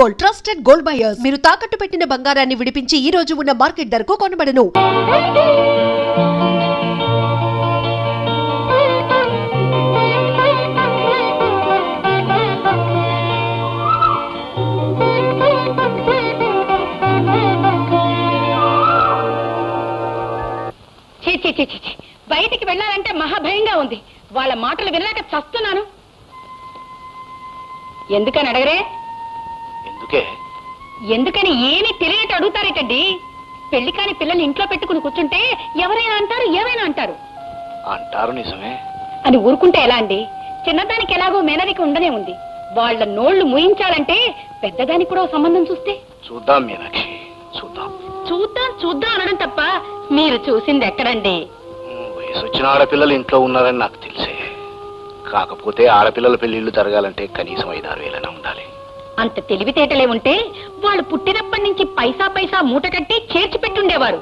Gold trusted gold buyers. మీరు తాకట్టు పెట్టిన బంగారాన్ని విడిపించి ఈ రోజు ఉన్న మార్కెట్ ధరకు కొనబడను. బయటికి వెళ్ళాలంటే మహాభయంగా ఉంది. వాళ్ళ మాటలు వినలేక చస్తున్నాను. ఎందుకని అడగరే? ఎందుకని ఏమీ తెలియట అడుగుతారేటండి. పెళ్లి కాని పిల్లల్ని ఇంట్లో పెట్టుకుని కూర్చుంటే ఎవరైనా అంటారు, ఏమైనా అంటారు. అంటారు నిజమే అని ఊరుకుంటే ఎలా అండి? చిన్నదానికి ఎలాగో మేనరిక ఉండనే ఉంది. వాళ్ళ నోళ్లు మూయించాలంటే పెద్దదానికి కూడా సంబంధం చూస్తే. చూద్దాం మీనాక్షి, చూద్దాం చూద్దాం చూద్దాం అనడం తప్ప మీరు చూసింది ఎక్కడండి? వయసు వచ్చిన ఆడపిల్లలు ఇంట్లో ఉన్నారని నాకు తెలిసే. కాకపోతే ఆడపిల్లల పెళ్లిళ్ళు జరగాలంటే కనీసం 5-6 వేలైనా ఉండాలి. అంత తెలివితేటలే ఉంటే వాళ్ళు పుట్టినప్పటి నుంచి పైసా పైసా మూట కట్టి చేర్చి పెట్టుండేవారు.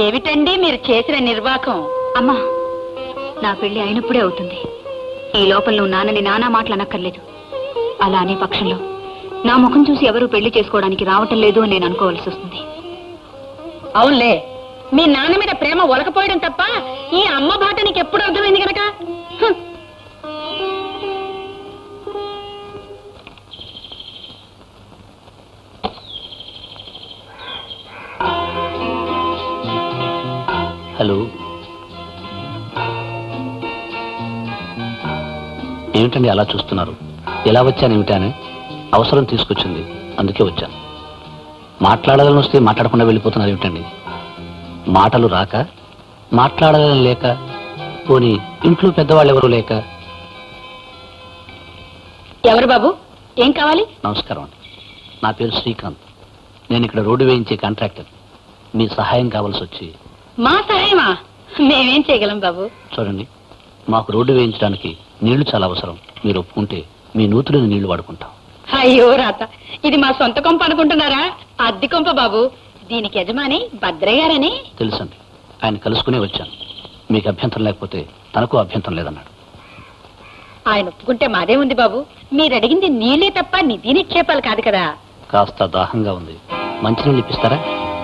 ఏమిటండి మీరు చేసిన నిర్వాకం? అమ్మా, నా పెళ్లి అయినప్పుడే అవుతుంది. ఈ లోపల నువ్వు నాన్నని నానా మాటలు అనక్కర్లేదు. అలా అనే పక్షంలో నా ముఖం చూసి ఎవరూ పెళ్లి చేసుకోవడానికి రావటం లేదు అని నేను అనుకోవాల్సి వస్తుంది. అవునులే, మీ నాన్న మీద ప్రేమ ఒలకపోయడం తప్ప ఈ అమ్మ బాట నీకు ఎప్పుడు అర్థమైంది కనుక. హలో, ఏమిటండి అలా చూస్తున్నారు? ఎలా వచ్చానేమిటని అవసరం తీసుకొచ్చింది, అందుకే వచ్చాను. మాట్లాడాలని వస్తే మాట్లాడకుండా వెళ్ళిపోతున్నారు ఏమిటండి? మాటలు రాక, మాట్లాడాలని లేక, పోనీ ఇంట్లో పెద్దవాళ్ళు ఎవరు లేక? ఎవరు బాబు, ఏం కావాలి? నమస్కారం అండి, నా పేరు శ్రీకాంత్. నేను ఇక్కడ రోడ్డు వేయించే కాంట్రాక్టర్. మీ సహాయం కావాల్సి వచ్చి. మా సహాయమా? మేమేం చేయగలం బాబు? చూడండి, మాకు రోడ్డు వేయించడానికి నీళ్లు చాలా అవసరం. మీరు ఒప్పుకుంటే మీ నూతులను నీళ్లు వాడుకుంటాం. అయ్యో రాత, ఇది మా సొంత కొంప అనుకుంటున్నారా? అద్దె కొంప బాబు. దీనికి యజమాని భద్రయ్య గారని. తెలుసండి, ఆయన కలుసుకునే వచ్చాను. మీకు అభ్యంతరం లేకపోతే తనకు అభ్యంతరం లేదన్నాడు. ఆయన ఒప్పుకుంటే మాదే ఉంది బాబు. మీరు అడిగింది నీళ్లే తప్ప నిధి నిక్షేపాలు కాదు కదా. కాస్త దాహంగా ఉంది, మంచినీళ్ళు ఇప్పిస్తారా?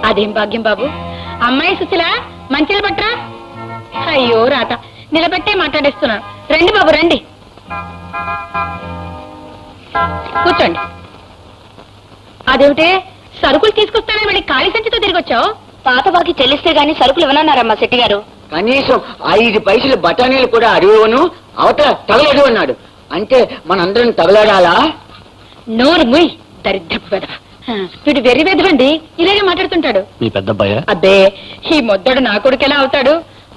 అదేం భాగ్యం బాబు. అమ్మాయి సుశీల, మంచిలు పట్రా. అయ్యో రాత, నిలబెట్టే మాట్లాడేస్తున్నాను. రండి బాబు రండి, కూర్చోండి. అదేమిటే, సరుకులు తీసుకొస్తానని మళ్ళీ ఖాళీ సంచితో తిరిగి వచ్చావు? పాత బాకి చెల్లిస్తే గానీ సరుకులు ఇవ్వనన్నారమ్మా శెట్టి గారు. కనీసం 5 పైసలు బఠానీలు కూడా అడిగివను, అవతల తగలడు అన్నాడు. అంటే మనందరం తగలడాలా? నోరు ముయ్, దరిద్రపు వెధవ. వీడు వెర్రి వెధవండి, ఇలాగే మాట్లాడుతుంటాడు. మీ పెద్దబ్బాయ? అబ్బే, ఈ మొద్దడు నా కొడుకు ఎలా అవుతాడు?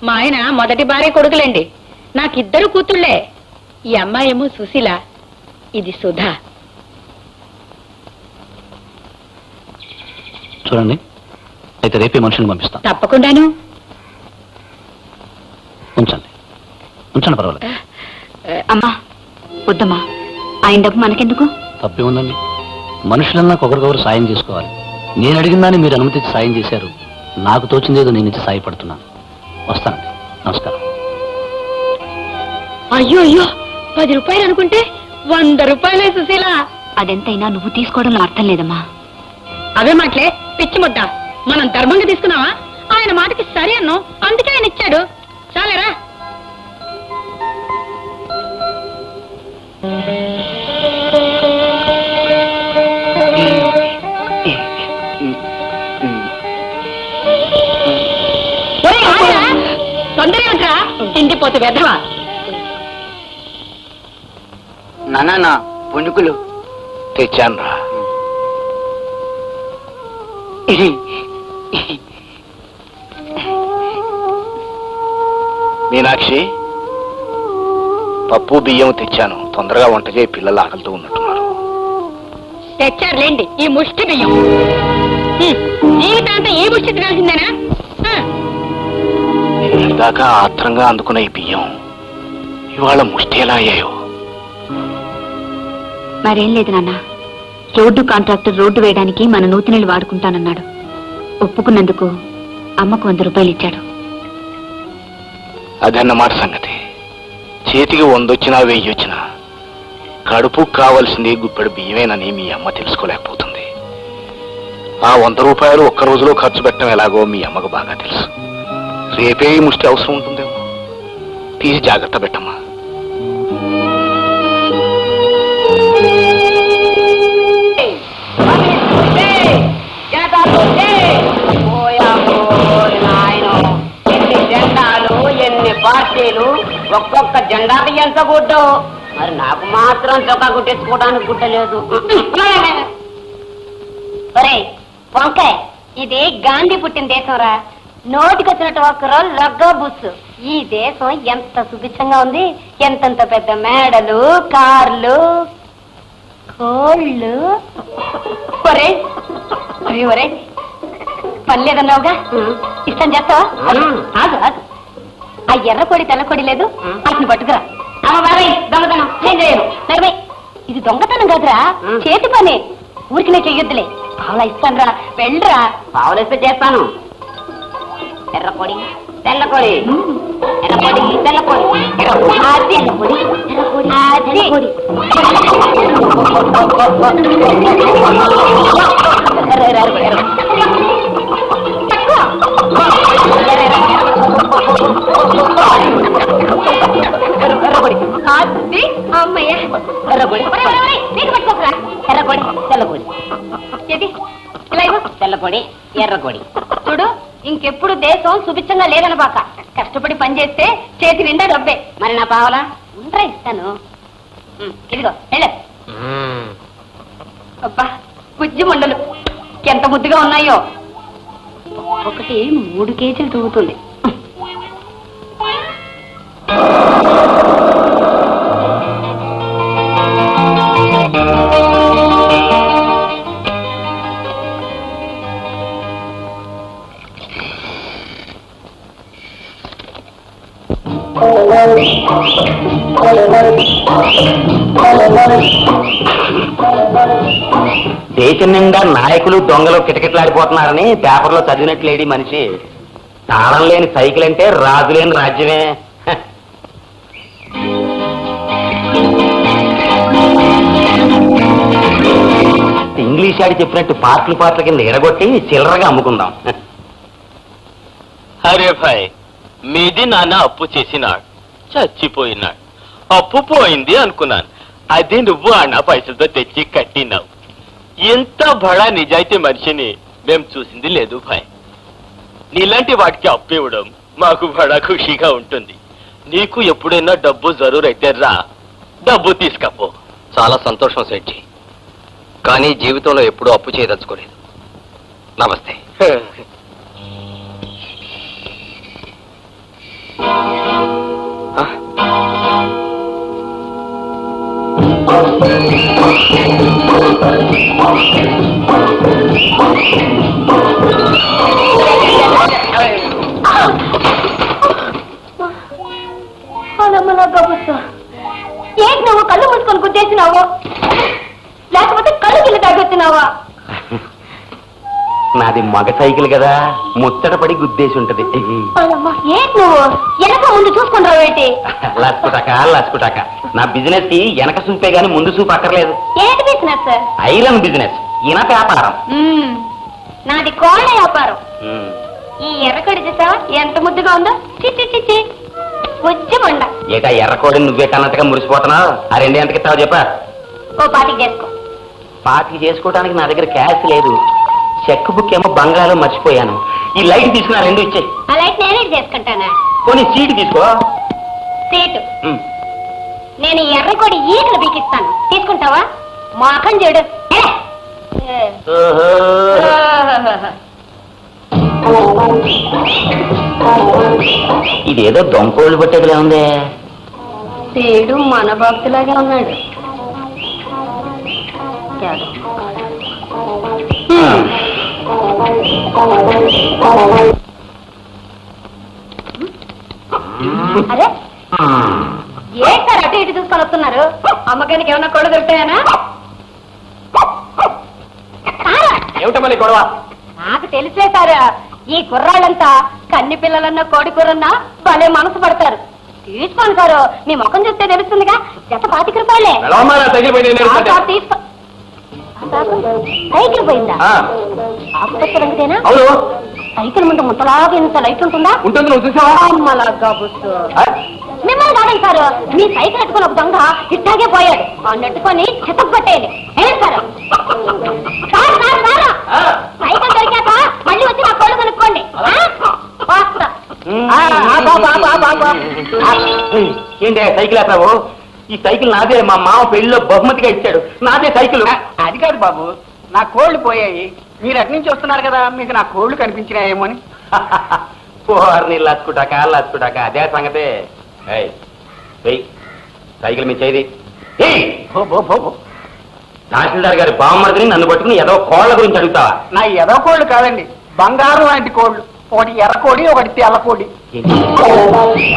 మా ఆయన మొదటి భార్య కొడుకులేండి. నాకిద్దరు కూతుళ్లే. ఈ అమ్మాయేమో సుశీల, ఇది సుధా. చూడండి, అయితే రేపే మనుషులను పంపిస్తాను. తప్పకుండాను. ఉంచండి ఉంచండి, పర్వాలేదు. అమ్మా వద్దమ్మా, ఆయన డబ్బు మనకెందుకు? తప్పే ఉందండి, మనుషులన్నా ఒకరికొకరు సాయం చేసుకోవాలి. నేను అడిగిన దాన్ని మీరు అనుమతించి సాయం చేశారు. నాకు తోచిందేదో నేను ఇచ్చి సాయపడుతున్నాను. వస్తానండి, నమస్కారం. అయ్యో అయ్యో, 10 రూపాయలు అనుకుంటే 100 రూపాయలే సుశీల. అదెంతైనా నువ్వు తీసుకోవడంలో అర్థం లేదమ్మా. అవే మాటలే, పిచ్చి ముద్ద. మనం ధర్మంగా తీసుకున్నావా? ఆయన మాటకి సరే అన్నాం, అందుకే ఆయన ఇచ్చాడు. చాలేరా? తొందరగా తిండిపోతే వెధవా. నానా పుణుకులు తెచ్చాను రా. మీనాక్షి, పప్పు బియ్యం తెచ్చాను. తొందరగా వంట చేయి, పిల్లలు ఆకలితో ఉన్నట్టున్నారు. తెచ్చారులేండి ఈ ముష్టి బియ్యం. జీవితాంతా ఈ ముష్టి తినాల్సిందేనా? దాకా ఆత్రంగా అందుకున్న ఈ బియ్యం ఇవాళ ముష్టి ఎలా అయ్యాయో. మరేం లేదు నాన్న, రోడ్డు కాంట్రాక్టర్ రోడ్డు వేయడానికి మన నూతనీళ్ళు వాడుకుంటానన్నాడు. ఒప్పుకున్నందుకు అమ్మకు 100 రూపాయలు ఇచ్చాడు. అదన్నమాట సంగతి. చేతికి 100 వచ్చినా 1000 వచ్చినా కడుపు కావాల్సింది గుప్పెడు బియ్యమేనని మీ అమ్మ తెలుసుకోలేకపోతుంది. ఆ 100 రూపాయలు ఒక్క రోజులో ఖర్చు పెట్టడం ఎలాగో మీ అమ్మకు బాగా తెలుసు. రేపే ఈ ముష్టి అవసరం ఉంటుందేమో. తీసి జాగ్రత్త పెట్టమ్మా. ఎన్ని జెండాలు ఎన్ని పార్టీలు, ఒక్కొక్క జెండాకి ఎంత గుడ్డు. మరి నాకు మాత్రం చొక్కా కుట్టించుకోవడానికి గుడ్డలేదు. ఒరే వంకాయ, ఇది గాంధీ పుట్టిన దేశంరా. నోటికొచ్చినట్టు ఒక్కరో లగ్గా బుస్సు. ఈ దేశం ఎంత సుభిక్షంగా ఉంది. ఎంతంత పెద్ద మేడలు, కార్లు, కోళ్ళు. ఒరే ఒరే ఒరే, పని లేదన్నావుగా, ఇష్టం చేస్తావా? ఆగు ఆగు, ఆ ఎర్రకొడి తెల్లకొడి లేదు, వాటిని పట్టుకురా. అమ్మ బాబాయ్, దొంగతనం నేను చేయను. నడవే, ఇది దొంగతనం కాదురా, చేతి పని. ఊరికినే చెయ్యొద్దులే. పావులా ఇస్తానురా, వెళ్ళరా. పావులేస్తే చేస్తాను. ఎర్రకొడి తెల్లకొడి, ఎర్రకొడి తెల్లకొడి, అది ఎర్రకొడి, ఎర్రకొడి, అది ఎర్రకొడి. అమ్మయ్య, ఎర్రకొడి నీకు పట్టుకోకరా. ఎర్రకొడి తెల్లకొడి. ఏది తెల్లకొడి ఎర్రకొడి. చూడు, ఇంకెప్పుడు దేశం సుభిక్షంగా లేదనబాక. కష్టపడి పని చేస్తే చేతి నిండా డబ్బే. మరి నా పావలా ఉండరా, ఇస్తాను. ఇదిగో వెళ్ళ. అబ్బా, గుజ్జి మండలు ఎంత ముద్దుగా ఉన్నాయో. ఒకటి 3 కేజీలు తూగుతుంది. దేశం నిండా నాయకులు దొంగలు కిటకిటలాడిపోతున్నారని పేపర్లో చదివినట్లేడి మనిషి. తాళం లేని సైకిల్ అంటే రాజు లేని రాజ్యమే. ఇంగ్లీష్ ఆడి చెప్పినట్టు పాటల కింద ఎడగొట్టి చిల్లరగా అమ్ముకుందాం. అరే భాయ్, మీది నాన్న అప్పు చేసినాడు, చచ్చిపోయినాడు. అప్పు పోయింది అనుకున్నాను, అది నువ్వు అన్న పైసలతో తెచ్చి కట్టినావు. ఇంత బడా నిజాయితీ మనిషిని మేము చూసింది లేదు భాయ్. నీలాంటి వాటికి అప్పు ఇవ్వడం మాకు బడా ఖుషిగా ఉంటుంది. నీకు ఎప్పుడైనా డబ్బు జరూరైతే రా, డబ్బు తీసుకపో. చాలా సంతోషం సేట్జీ, కానీ జీవితంలో ఎప్పుడూ అప్పు చేయదలుచుకోలేదు. నమస్తే. ఏంటి నువ్వు కళ్ళు మూసుకొని గుద్దేసినావు? లేకపోతే కళ్ళు గిల్లు తాగొచ్చినావా? నాది మగ సైకిల్ కదా, ముచ్చట పడి గుద్దేసి ఉంటది. ఏంటి నువ్వు వెనక ముందు చూసుకుని రావేటి? లాచుకుటాక నా బిజినెస్ కి వెనక చూపే గాని ముందు చూపు అక్కర్లేదు. ఏంటి బిజినెస్? ఐరన్ బిజినెస్, ఈయన వ్యాపారం. నాది కోళ్ళ వ్యాపారం. ఈ ఎర్రకడి చూసా ఎంత ముద్దుగా ఉందో. చిచ్చి చిచ్చి ఉజ్జమండ. ఏటా ఎర్రకోడిని నువ్వే కన్నట్టుగా మురిసిపోతున్నావు. ఆ 2 ఎంతకి ఇస్తావు చెప్పా? ఓ పాటికి చేసుకో. పార్టీ చేసుకోవడానికి నా దగ్గర క్యాష్ లేదు. చెక్ బుక్ ఏమో బంగాళలో మర్చిపోయాను. ఈ లైట్ తీసుకున్నా 2 ఇచ్చాయి. ఆ లైట్ నేనే చేసుకుంటానా? పోనీ సీటు తీసుకో. సీటు నేను ఎర్రకొడి ఈకలు బీకిస్తాను, తీసుకుంటావా? మాకం చెడు. ఇదేదో దొంకోళ్ళు పట్టేదిలా ఉందే. తేడు మన భక్తులాగే ఉన్నాడు. అరే ఏ సార్ అటు ఇటు చూసుకొని వస్తున్నారు? అమ్మకానికి ఏమన్నా కొడు దొరుకుతాయనా? ఏమిటమ్మని గొడవ? నాకు తెలిసే సార్, ఈ కుర్రాళ్ళంతా కన్ని పిల్లలన్నా కోడి కూరన్నా భలే మనసు పడతారు. తీసుకోండి సారు, మీ ముఖం చూస్తే తెలుస్తుందిగా. 25 రూపాయలే. తీసుకో. సైకిల్ పోయిందా? ఆ, ఆకుపచ్చ రంగుదేనా? అవును సైకిల్ ముందు ముత్తలాగా ఇంత లైట్ ఉంటుందా? ఉంటుంది, నువ్వు చూసావా? అమ్మలాగా బుస్సు. ఆ? మిమ్మల్ని కాదండి సార్, మీ సైకిల్ ఎట్టుకుని ఒక దొంగ ఇట్టాగే పోయాడు. ఆ నెట్టుకొని చెత్తకు పట్టేయాలి. ఏం సార్? సార్ సార్ సార్, ఆ? సైకిల్ దొరికాక మళ్ళీ వచ్చి నా కోళ్ళు కొనుక్కోండి. వస్తా. ఏంటి సైకిల్ వేస్తావు? ఈ సైకిల్ నాదే, మా మామ పెళ్లిలో బహుమతిగా ఇచ్చాడు. నాదే సైకిల్. అది కాదు బాబు, నా కోళ్ళు పోయాయి. మీరు అటు నుంచి వస్తున్నారు కదా, మీకు నా కోళ్ళు కనిపించినాయేమో అని. పోర్ని లచ్చుటాక అదే సంగతే. ఏయ్, ఏయ్, సైకిల్ మీ చేది. తహసీల్దార్ గారి బామ్మడిని నన్ను పట్టుకుని ఏదో కోళ్ల గురించి అడుగుతావా? నా ఎర్ర కోళ్ళు కాదండి, బంగారం లాంటి కోళ్ళు. ఒకటి ఎర్ర కోడి, ఒకటి తెల్ల కోడి.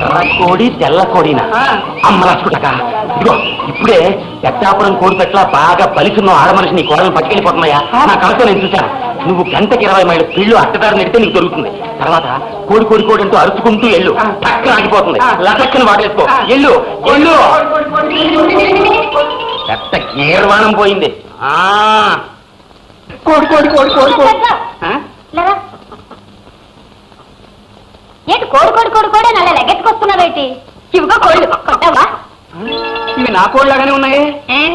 ఎర్ర కోడి తెల్ల కోడినా? ఆ. అమ్మ లచ్చుటాక, ఇదిగో ఇప్పుడే పెద్దాపురం కోడి పెట్ల బాగా బలిసున్న ఆడమనిషి నీ కోడలను పట్టుకెళ్ళిపోతున్నాయా? నా కళతో నేను చూశాను. నువ్వు గంటకి 20 మైళ్ళ పిల్లు అట్టదారి నెడితే నీకు దొరుకుతుంది. తర్వాత కోడి కోడి కోడి అంటూ అరుచుకుంటూ ఎల్లు, టక్కన ఆగిపోతుంది. లటక్కన వాడేసుకో. ఎల్లు ఎల్లు. పెద్ద గీర్వాణం పోయింది. ఆ కోడి కోడి కోడి కోడి కోడి. ఆ? లేరా? ఏంటి కోడి కోడి కోడి కోడి నల్ల లెగెత్తుకొస్తున్నావేంటి? ఇవిగో కోళ్ళు కొట్టావా? ఇవి నా కోళ్ళగానే ఉన్నాయి.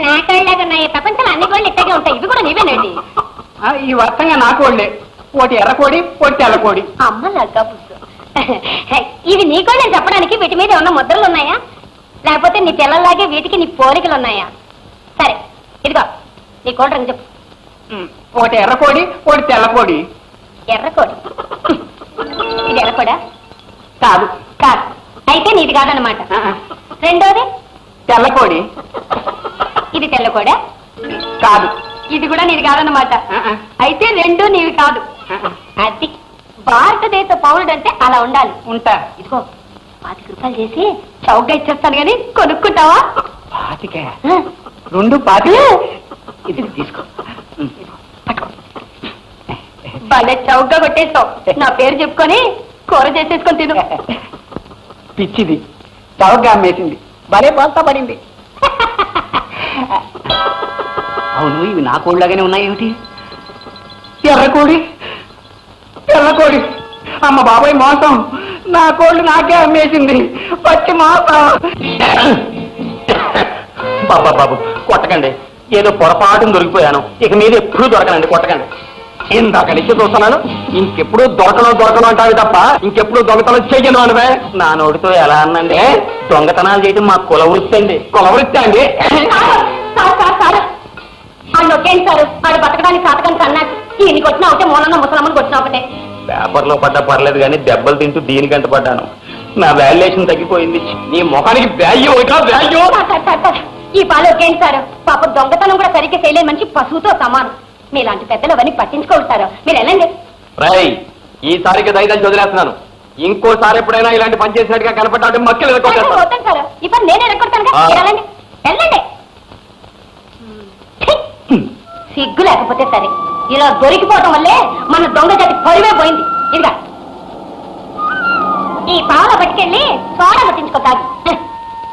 నా కోళ్ళగా ఉన్నాయి. ప్రపంచంలో అన్ని కోళ్ళు ఇట్టగే ఉంటాయి. ఇవి కూడా నీవేనండి. ఈ వర్తంగా నా కోళ్ళే. ఒకటి ఎర్ర కోడి, ఒకటి తెల్ల కోడి. అమ్మ లగ్గా పుస్తు. ఇవి నీ కోళ్ళు అని చెప్పడానికి వీటి మీద ఏమన్నా ముద్రలు ఉన్నాయా? లేకపోతే నీ పిల్లల్లాగే వీటికి నీ పోలికలు ఉన్నాయా? సరే ఇదిగో నీ కోడి రంగు చెప్పు. ఒకటి ఎర్ర కోడి, ఒకటి తెల్ల కోడి. ఎర్రకోడి. ఇది ఎర్రకోడా? కాదు. కాదు. అయితే నీది కాదన్నమాట. ఆ. రెండోది తెల్ల కోడి. ఇది తెల్లకోడా? కాదు. ఇది కూడా నీది కాదన్నమాట. ఆ. అయితే రెండు నీవి కాదు. అది భారతదేశ పౌరుడు అంటే అలా ఉండాలి. ఉంటా. ఇదిగో 25 రూపాయలు చేసి చౌకగా ఇచ్చేస్తాను కానీ కొనుక్కుంటావా? 25. ఆ, 2 25. ఇది తీసుకో. భలే చౌకగా కొట్టేస్తావు. నా పేరు చెప్పుకొని కూర చేసేసుకొని తిను. పిచ్చిది చౌకగా అమ్మేసింది. భలే పోల్తా పడింది. అవును, ఇవి నా కోళ్ళగానే ఉన్నాయి. ఏమిటి? ఎర్ర కోడి, తెల్ల కోడి. అమ్మ బాబాయ్ మోసం. నా కోళ్ళు నాకే అమ్మేసింది. పచ్చి మోసం. బాబా బాబు కొట్టకండి, ఏదో పొరపాటును దొరికిపోయాను. ఇక మీద ఎప్పుడూ దొరకనండి, కొట్టకండి. ఇందాక నుంచి చూస్తున్నాను, ఇంకెప్పుడు దొరకను అంటావి తప్ప ఇంకెప్పుడు దొంగతనం చెయ్యను అనువే. నా నోటితో ఎలా అన్నండి? దొంగతనాలు చేయడం మా కుల వృత్తి అండి. కుల వృత్తి అండి. నొక్కేంటి సార్? వాడు బతకడానికి సాతకానికి అన్నాడు. ఈయనకి వచ్చిన ఒకటే మూలన్న ముసలమ్మని కొట్టిన ఒకటే. పేపర్లో పడ్డా పర్లేదు కానీ దెబ్బలు తింటూ దీనికంట పడ్డాను. నా వాల్యుయేషన్ తగ్గిపోయింది. నీ ముఖానికి వాల్యూ ఒకటా వాల్యూ? సార్, ఈ పాలు ఒకేంటి సార్? పాప దొంగతనం కూడా సరిగ్గా చేయలేని మంచి పశువుతో సమానం. మీలాంటి పెద్దలు అవన్నీ పట్టించుకుంటారు. మీరు వెళ్ళండి. రై, ఈసారికి దయదలిచి వదిలేస్తున్నాను. ఇంకోసారి ఎప్పుడైనా ఇలాంటి పని చేసినట్టుగా కనపడ్డా మక్కలు వద్దాను సార్, ఈ పని నేనే ఎరగొడతాను. వెళ్ళండి వెళ్ళండి. సిగ్గు లేకపోతే సరే, ఇలా దొరికిపోవటం వల్లే మన దొంగ జాతి పరువే పోయింది. ఇదిగా ఈ పావుల పట్టుకెళ్ళి సోడా పట్టించుకోతాడు.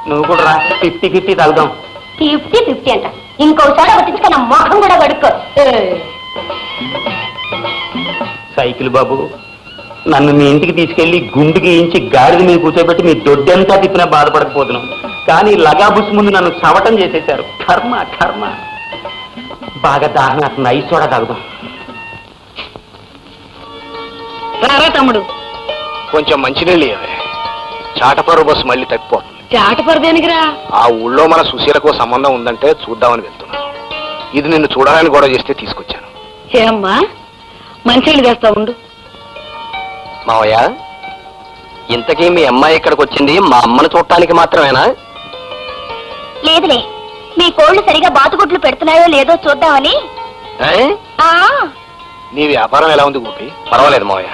నువ్వు కూడా రా, 50-50 తాగుదాం. 50-50 అంట. ఇంకో సోడా పట్టించుకో, నా మొహం కూడా కడుక్కో. సైకిల్ బాబు, నన్ను మీ ఇంటికి తీసుకెళ్లి గుండు గీయించి గాడిద మీద కూర్చోబెట్టి మీ దొడ్డంతా తిప్పినా బాధపడకపోతున్నాం. కానీ లగాబుస్ ముందు నన్ను చవటం చేసేశారు. కర్మ కర్మ. బాగా దాహం అతను ఐస్ సోడా తాగుదాం. రారా తమ్ముడు. కొంచెం మంచినీళ్ళు ఇవ్వవే. చాటపరు బస్సు మళ్ళీ తప్పిపోతుంది. చాటపరదేనికిరా? ఆ ఊళ్ళో మన సుశీలకు సంబంధం ఉందంటే చూద్దామని వెళ్తున్నాను. ఇది నిన్ను చూడాలని గొడవ చేస్తే తీసుకొచ్చాను. ఏమ్మా, మంచినీళ్ళు తెస్తా ఉండు. మావయ్య, ఇంతకీ మీ అమ్మాయి ఇక్కడికి వచ్చింది మా అమ్మను చూడటానికి మాత్రమేనా? లేదులే, మీ కోళ్లు సరిగా బాతుగుడ్లు పెడుతున్నాయో లేదో చూద్దామని. ఏ? నీ వ్యాపారం ఎలా ఉంది గోపి? పర్వాలేదు మావయ్య.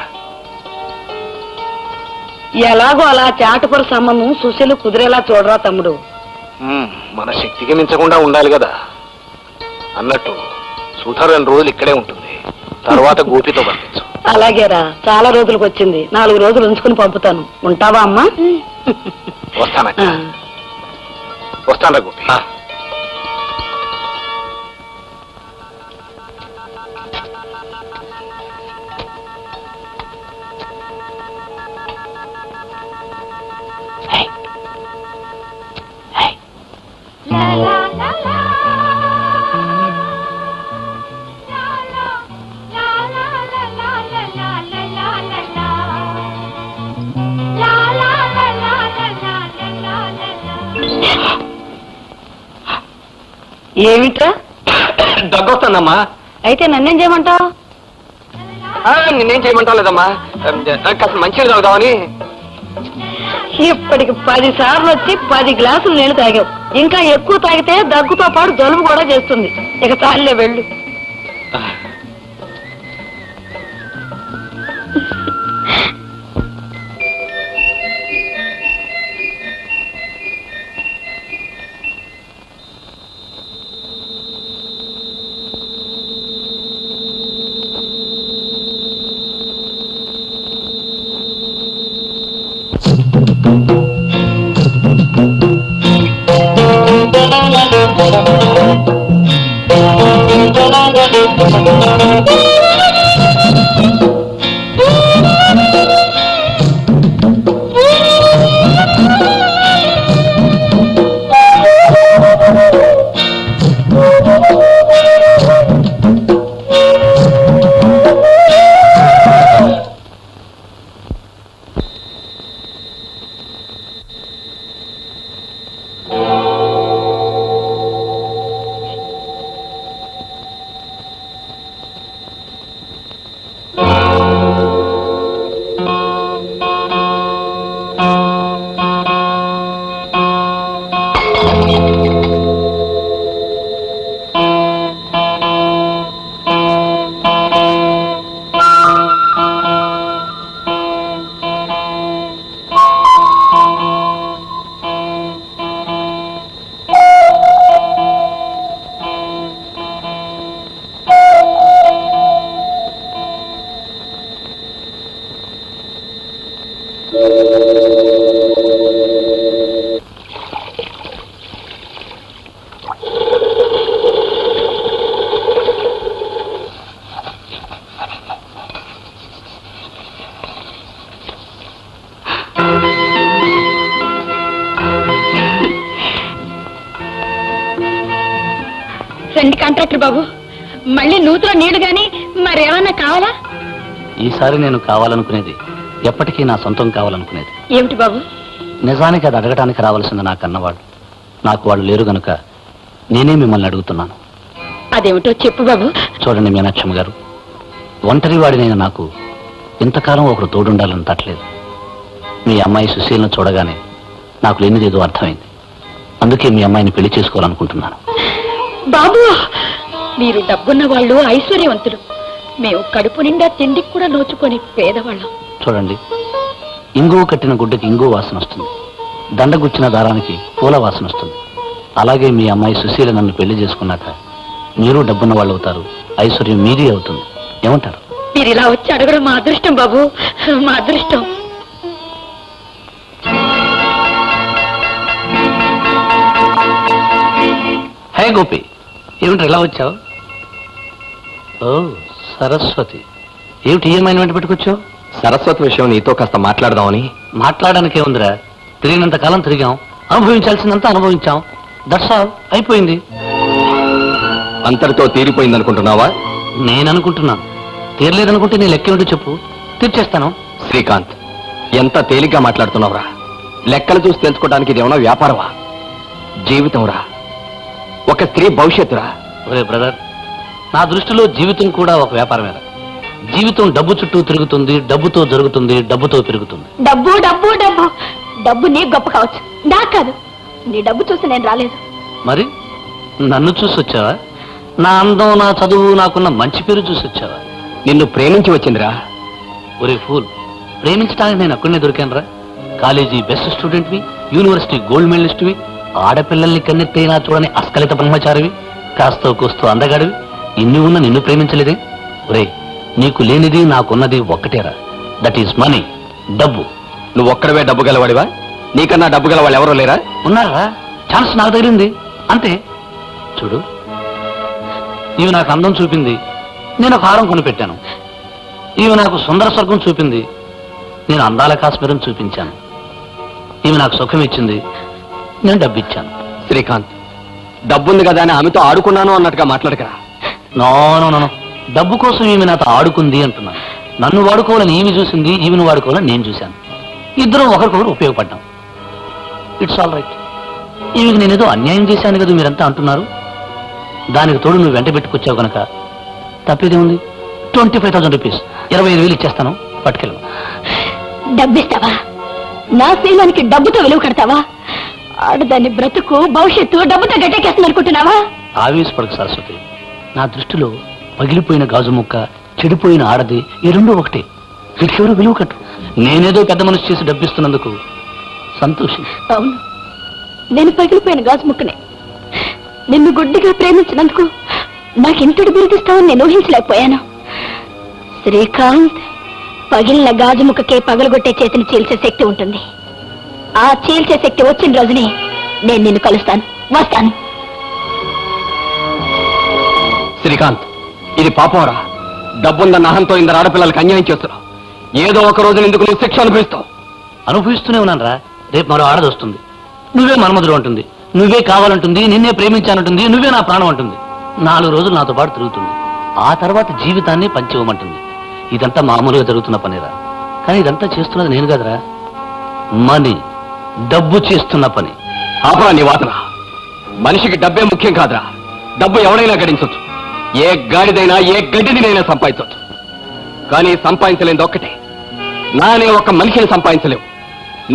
ఎలాగో అలా చాటపర సంబంధం సుశీలు కుదిరేలా చూడరా తమ్ముడు. మన శక్తికి మించకుండా ఉండాలి కదా. అన్నట్టు సుధా 2 రోజులు ఇక్కడే ఉంటుంది. తర్వాత గోపితో పంపించు. అలాగేరా, చాలా రోజులకు వచ్చింది. 4 రోజులు ఉంచుకుని పంపుతాను. ఉంటావా అమ్మా? వస్తానక్క. వస్తానరా గోపి. ఏమిట్రా? దగ్గొస్తుందమ్మా. అయితే నన్నేం చేయమంటావు? నిన్నేం చేయమంటావు లేదమ్మా, కాస్త మంచిగా తాగుదామని. ఇప్పటికి 10 సార్లు వచ్చి 10 గ్లాసులు నీళ్లు తాగావు. ఇంకా ఎక్కువ తాగితే దగ్గుతో పాటు జలుబు కూడా చేస్తుంది. ఇక చాలే వెళ్ళు. రండి కాంట్రాక్టర్ బాబు, మళ్ళీ నూతులో నీళ్లు గాని మరేమన్నా కావాలా? ఈసారి నేను కావాలనుకునేది ఎప్పటికీ నా సొంతం కావాలనుకునేది. ఏమిటి బాబు? నిజానికి అది అడగడానికి రావాల్సింది నా కన్నవాళ్ళు. నాకు వాళ్ళు లేరు గనుక నేనే మిమ్మల్ని అడుగుతున్నాను. అదేమిటో చెప్పు బాబు. చూడండి మీనాక్షమ్మ గారు, ఒంటరి వాడినైనా నాకు ఇంతకాలం ఒకరు తోడుండాలని తట్టలేదు. మీ అమ్మాయి సుశీలను చూడగానే నాకు లేనిదేదో అర్థమైంది. అందుకే మీ అమ్మాయిని పెళ్లి చేసుకోవాలనుకుంటున్నాను. బాబు, మీరు డబ్బున్న వాళ్ళు, ఐశ్వర్యవంతులు. మేము కడుపు నిండా తిండికి కూడా నోచుకొని పేదవాళ్ళం. చూడండి, ఇంగువ కట్టిన గుడ్డకి ఇంగువ వాసన వస్తుంది, దండగుచ్చిన దారానికి పూల వాసన వస్తుంది. అలాగే మీ అమ్మాయి సుశీల నన్ను పెళ్లి చేసుకున్నాక మీరు డబ్బున్న వాళ్ళు అవుతారు, ఐశ్వర్యం మీది అవుతుంది. ఏమంటారు? మీరు ఇలా వచ్చి అడగడం మా అదృష్టం బాబు, మా అదృష్టం. హే గోపి, ఏమిటి ఇలా వచ్చావు? ఓ సరస్వతి, ఏమిటి ఏమైనా వెంట పెట్టుకొచ్చావు? సరస్వతి విషయం నీతో కాస్త మాట్లాడదామని. మాట్లాడడానికి ఏముందిరా, తిరిగినంత కాలం తిరిగాం, అనుభవించాల్సిందంతా అనుభవించాం. దట్స్ ఆల్, అయిపోయింది. అంతటితో తీరిపోయిందనుకుంటున్నావా? నేను అనుకుంటున్నాను. తీరలేదనుకుంటే నీ లెక్కేమిటో చెప్పు, తీర్చేస్తాను. శ్రీకాంత్, ఎంత తేలిగ్గా మాట్లాడుతున్నావురా. లెక్కలు చూసి తెలుసుకోవడానికి ఇది ఏమన్నా వ్యాపారమా? జీవితంరా, ఒక స్త్రీ భవిష్యత్తురా. ఒరే బ్రదర్, నా దృష్టిలో జీవితం కూడా ఒక వ్యాపారమేరా. జీవితం డబ్బు చుట్టూ తిరుగుతుంది, డబ్బుతో జరుగుతుంది, డబ్బుతో పెరుగుతుంది. డబ్బు డబ్బు డబ్బు డబ్బు నీ గొప్ప కావచ్చు, నాకు కాదు. నీ డబ్బు చూసి నేను రాలేదు. మరి నన్ను చూసి వచ్చావా? నా అందం, నా చదువు, నాకున్న మంచి పేరు చూసి వచ్చావా? నిన్ను ప్రేమించి వచ్చిందిరా. ఒరే ఫూల్, ప్రేమించడానికి నేను అక్కడనే దొరికానురా. కాలేజీ బెస్ట్ స్టూడెంట్వి, యూనివర్సిటీ గోల్డ్ మెడలిస్ట్వి, ఆడపిల్లల్ని కన్నెత్తైనా చూడని అస్కలిత బ్రహ్మచారివి, కాస్తో కూస్తూ అందగాడివి. ఇన్ని ఉన్న నిన్ను ప్రేమించలేదే? ఒరే, నీకు లేనిది నాకున్నది ఒక్కటేరా, దట్ ఈస్ మనీ, డబ్బు. నువ్వు ఒక్కడవే డబ్బు గలవాడివా? నీకన్నా డబ్బు గల వాళ్ళు ఎవరో లేరా? ఉన్నారా? ఛాన్స్ నాకు తగిలింది అంతే. చూడు, నీవు నాకు అందం చూపింది, నేను ఒక హారం కొనిపెట్టాను. ఈమె నాకు సుందర స్వర్గం చూపింది, నేను అందాల కాశ్మీరం చూపించాను. ఈమె నాకు సుఖం ఇచ్చింది, నేను డబ్బు ఇచ్చాను. శ్రీకాంత్, డబ్బుంది కదా అని ఆమెతో ఆడుకున్నాను అన్నట్టుగా మాట్లాడక. నో నో నో, డబ్బు కోసం ఈమె నాతో ఆడుకుంది అంటున్నాను. నన్ను వాడుకోవాలని ఈమె చూసింది, ఈమెను వాడుకోవాలని నేను చూశాను. ఇద్దరం ఒకరికొకరు ఉపయోగపడ్డాం. It's all right. ఈమెకి నేనేదో అన్యాయం చేశాను కదా మీరంతా అంటున్నారు. దానికి తోడు నువ్వు వెంట పెట్టుకొచ్చావు కనుక తప్పేదే ఉంది. 25,000 రూపీస్, 25,000 ఇచ్చేస్తాను, పట్టుకెళ్ళు. డబ్బిస్తావా? నా శీలానికి డబ్బుతో విలువ కడతావా? ఆడదాన్ని బ్రతుకు భవిష్యత్తు డబ్బుతో గట్టెక్కేస్తుంది అనుకుంటున్నావా? ఆవేశపడకు సరస్వతి. నా దృష్టిలో పగిలిపోయిన గాజు ముక్క, చెడిపోయిన ఆడది, ఈ రెండు ఒకటే. వీటికెవరు విలువ కట్టు. నేనేదో పెద్ద మనసు చేసి డబ్బిస్తున్నందుకు సంతోషం. అవును, నేను పగిలిపోయిన గాజు ముక్కనే. నిన్ను గుడ్డిగా ప్రేమించినందుకు నాకింతటి బిరుదిస్తావని నేను ఊహించలేకపోయాను. శ్రీకాంత్, పగిలిన గాజు ముక్కకే పగలగొట్టే చేతిని చీల్చే శక్తి ఉంటుంది. ఆ చీల్చే శక్తి వచ్చిన రోజునే నేను నిన్ను కలుస్తాను, వస్తాను. శ్రీకాంత్, ఇది పాపంరా. డబ్బుందన్న అహంతో ఇందరు ఆడపిల్లలకు అన్యాయం చేస్తున్నావు. ఏదో ఒక రోజు ఎందుకు నువ్వు శిక్ష అనుభవిస్తావు. అనుభవిస్తూనే ఉన్నాను రా. రేపు మరో ఆడది వస్తుంది, నువ్వే మన్మధుడు అంటుంది, నువ్వే కావాలంటుంది, నిన్నే ప్రేమించానంటుంది, నువ్వే నా ప్రాణం అంటుంది. 4 రోజులు నాతో పాటు తిరుగుతుంది. ఆ తర్వాత జీవితాన్ని పంచివ్వమంటుంది. ఇదంతా మామూలుగా జరుగుతున్న పనిరా. కానీ ఇదంతా చేస్తున్నది నేను కదరా. మనీ, డబ్బు చేస్తున్న పని. ఆపరా నీ వాదన. మనిషికి డబ్బే ముఖ్యం కాదురా. డబ్బు ఎవడైనా గడించవచ్చు. ఏ గాడిదైనా ఏ గడ్డినైనా సంపాదించవచ్చు. కానీ సంపాదించలేనిది ఒక్కటే, నానే ఒక్క మనిషిని సంపాదించలేవు.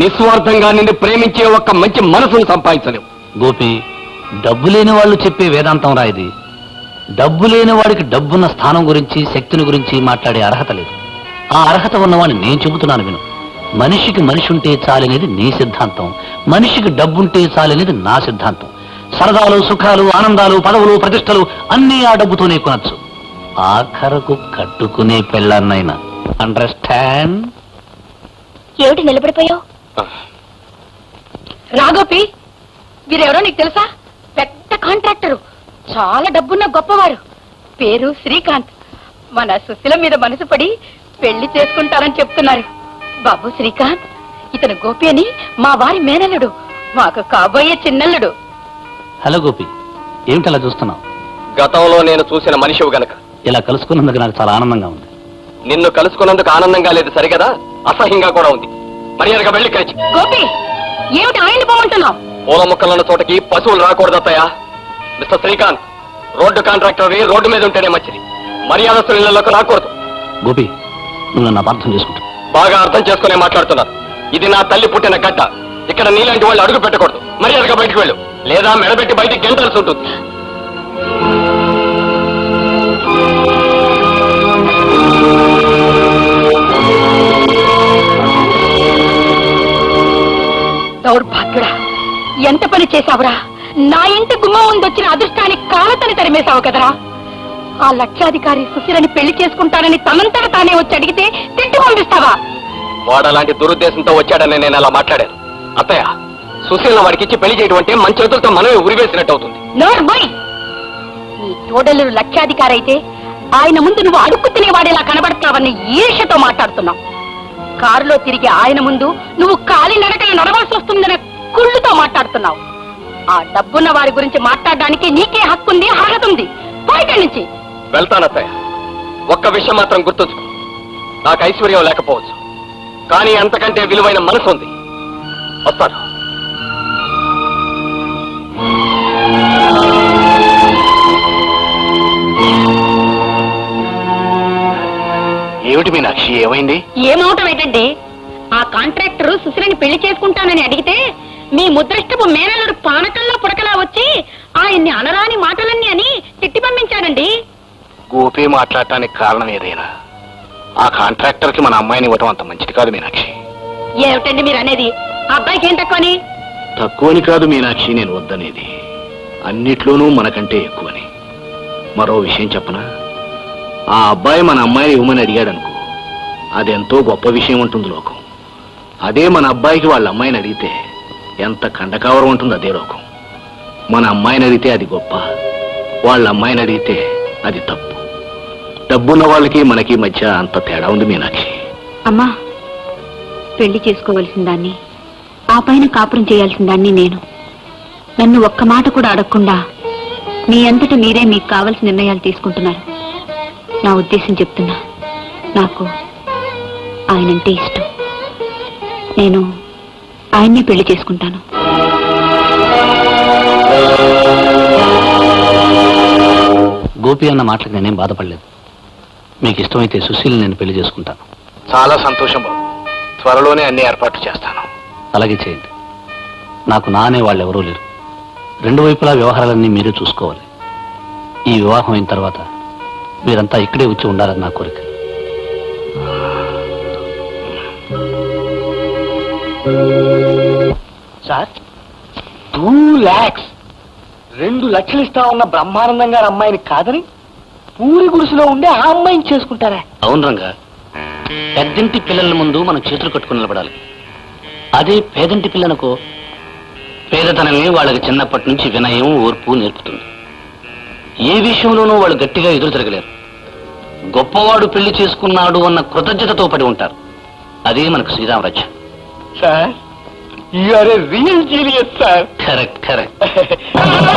నిస్వార్థంగా నిన్ను ప్రేమించే ఒక్క మంచి మనసును సంపాదించలేవు. గోపి, డబ్బు లేని వాళ్ళు చెప్పే వేదాంతం రా ఇది. డబ్బు లేని వాడికి డబ్బున్న స్థానం గురించి, శక్తిని గురించి మాట్లాడే అర్హత లేదు. ఆ అర్హత ఉన్నవాడిని నేను చెబుతున్నాను విను. మనిషికి మనిషి ఉంటే చాలనేది నీ సిద్ధాంతం, మనిషికి డబ్బుంటే చాలనేది నా సిద్ధాంతం. సరదాలు, సుఖాలు, ఆనందాలు, పదవులు, ప్రతిష్టలు అన్నీ ఆ డబ్బుతోనే కొనొచ్చు. ఆఖరకు కట్టుకునే పెళ్ళన్నైనా. అండర్స్టాండ్? ఏమిటి నిలబడిపోయావు? రాగోపి, వీరెవరో నీకు తెలుసా? పెద్ద కాంట్రాక్టరు, చాలా డబ్బున్న గొప్పవారు. పేరు శ్రీకాంత్. మన సుశీల మీద మనసు పడి పెళ్లి చేసుకుంటారని చెప్తున్నారు. బాబు శ్రీకాంత్, ఇతను గోపి అని మా వారి మేనల్లుడు, మాకు కాబోయే చిన్నల్లుడు. హలో గోపి, ఏమిటి అలా చూస్తున్నావు? గతంలో నేను చూసిన మనిషివి గనక ఇలా కలుసుకున్నందుకు నాకు చాలా ఆనందంగా ఉంది. నిన్ను కలుసుకున్నందుకు ఆనందంగా లేదు సరిగదా, అసహ్యంగా కూడా ఉంది. మర్యాదగా వెళ్ళి కలిసి. గోపి, ఏమిటి ఆయన్ని పోమంటున్నావు? పూల మొక్కలున్న చోటకి పశువులు రాకూడదత్తయ్యా. Mister Srikanth, road contractor road మీద ఉంటేనే మంచిది. మర్యాదస్తుల ఇళ్లలోకి రాకూడదు. గోపి, నువ్వు నన్ను అపార్థం చేసుకుంటావు. బాగా అర్థం చేసుకునే మాట్లాడుతున్నారు. ఇది నా తల్లి పుట్టిన గడ్డ. ఇక్కడ నీలాంటి వాళ్ళు అడుగు పెట్టకూడదు. మర్యాదగా బయటకు వెళ్ళు, లేదా మెడబెట్టి బయటికి గెంటాల్సి ఉంటుంది. దౌర్భాగ్యుడా, ఎంత పని చేశావురా! నా ఇంటి గుమ్మం ముందొచ్చిన అదృష్టాన్ని కాలతని తరిమేశావు కదరా. ఆ లక్షాధికారి సుశీలని పెళ్లి చేసుకుంటానని తనంతట తానే వచ్చి అడిగితే తిట్టి పంపిస్తావా? వాడలాంటి దురుద్దేశంతో వచ్చాడని నేను అలా మాట్లాడాను. అత్తయ్య, సుశీల వాడికి ఇచ్చి పెళ్లి చేయడం అంటే మన చేతులతో మనమే ఉరివేసినట్టు అవుతుంది. నోర్బోయ్! నీ తోడలు లక్షాధికారి అయితే ఆయన ముందు నువ్వు అడుక్కు తినేవాడేలా కనబడతావని ఈర్ష్యతో మాట్లాడుతున్నావు. కారులో తిరిగి ఆయన ముందు నువ్వు కాలి నడకలు నడవాల్సి వస్తుందనే కుళ్ళుతో మాట్లాడుతున్నావు. ఆ డబ్బున్న వారి గురించి మాట్లాడడానికి నీకే హక్కుంది, అర్హత ఉంది. పోయిక్కడి నుంచి. వెళ్తానత్తయ్య. ఒక్క విషయం మాత్రం గుర్తుంచుకో, నాకు ఐశ్వర్యం లేకపోవచ్చు, కానీ అంతకంటే విలువైన మనసు ఉంది. వస్తాను. ఏమిటి మీనాక్షి, ఏమైంది? ఏమవటం ఏంటండి? ఆ కాంట్రాక్టర్ సుశీలని పెళ్లి చేసుకుంటానని అడిగితే మీ ముద్రష్టపు మేనలుడు పానకంలో పుడకలా వచ్చి ఆయన్ని అనరాని మాటలన్నీ అని తిట్టి పంపించాడండి. గోపి మాట్లాడటానికి కారణం ఏదైనా ఆ కాంట్రాక్టర్ కి మన అమ్మాయిని ఇవ్వటం అంత మంచిది కాదు మీనాక్షి. ఏమిటండి మీరు అనేది? ఆ అబ్బాయికి ఏం తక్కువని? తక్కువని కాదు మీనాక్షి నేను వద్దనేది, అన్నిట్లోనూ మనకంటే ఎక్కువని. మరో విషయం చెప్పనా, ఆ అబ్బాయి మన అమ్మాయిని ఇవ్వమని అడిగాడనుకో, అదెంతో గొప్ప విషయం ఉంటుంది లోకం. అదే మన అబ్బాయికి వాళ్ళ అమ్మాయిని అడిగితే ఎంత కండకావరం ఉంటుంది అదే లోకం. మన అమ్మాయిని అడిగితే అది గొప్ప, వాళ్ళ అమ్మాయిని అడిగితే అది తప్పు. డబ్బున్న వాళ్ళకి మనకి మధ్య అంత తేడా ఉంది మీనాక్షి. అమ్మా, పెళ్లి చేసుకోవలసిన దాన్ని, ఆ పైన కాపురం చేయాల్సిన దాన్ని నేను. నన్ను ఒక్క మాట కూడా అడగకుండా మీ అంతట మీరే మీకు కావలసిన నిర్ణయాలు తీసుకుంటున్నారు. నా ఉద్దేశం చెప్తున్నా, నాకు ఆయనంటే ఇష్టం. నేను ఆయన్ని పెళ్లి చేసుకుంటాను. గోపి అన్న మాటలకు నేనేం బాధపడలేదు. మీకు ఇష్టమైతే సుశీల్ నేను పెళ్లి చేసుకుంటాను. చాలా సంతోషం బాబు. త్వరలోనే అన్ని ఏర్పాట్లు చేస్తాను. అలాగే చేయండి. నాకు నానే వాళ్ళు ఎవరూ లేరు. రెండు వైపులా వ్యవహారాలన్నీ మీరే చూసుకోవాలి. ఈ వివాహం అయిన తర్వాత మీరంతా ఇక్కడే వచ్చి ఉండాలని నా కోరిక. సార్ 2 lakhs 2 లక్షలు ఇస్తా ఉన్న బ్రహ్మానందం గారి అమ్మాయిని కాదని పూరి గుడిసెలో ఉండే ఆ అమ్మాయిని చేసుకుంటారా? అవును రంగా, పెద్దింటి పిల్లల ముందు మనం చేతులు కట్టుకుని నిలబడాలి. అదే పేదంటి పిల్లలకు పేదతనమే వాళ్ళకి చిన్నప్పటి నుంచి వినయం, ఓర్పు నేర్పుతుంది. ఏ విషయంలోనూ వాళ్ళు గట్టిగా ఎదురు తిరగలేరు. గొప్పవాడు పెళ్లి చేసుకున్నాడు అన్న కృతజ్ఞతతో పడి ఉంటారు. అదే మనకు శ్రీరామరాజ్యం. Sir, you are a real genius sir. Correct.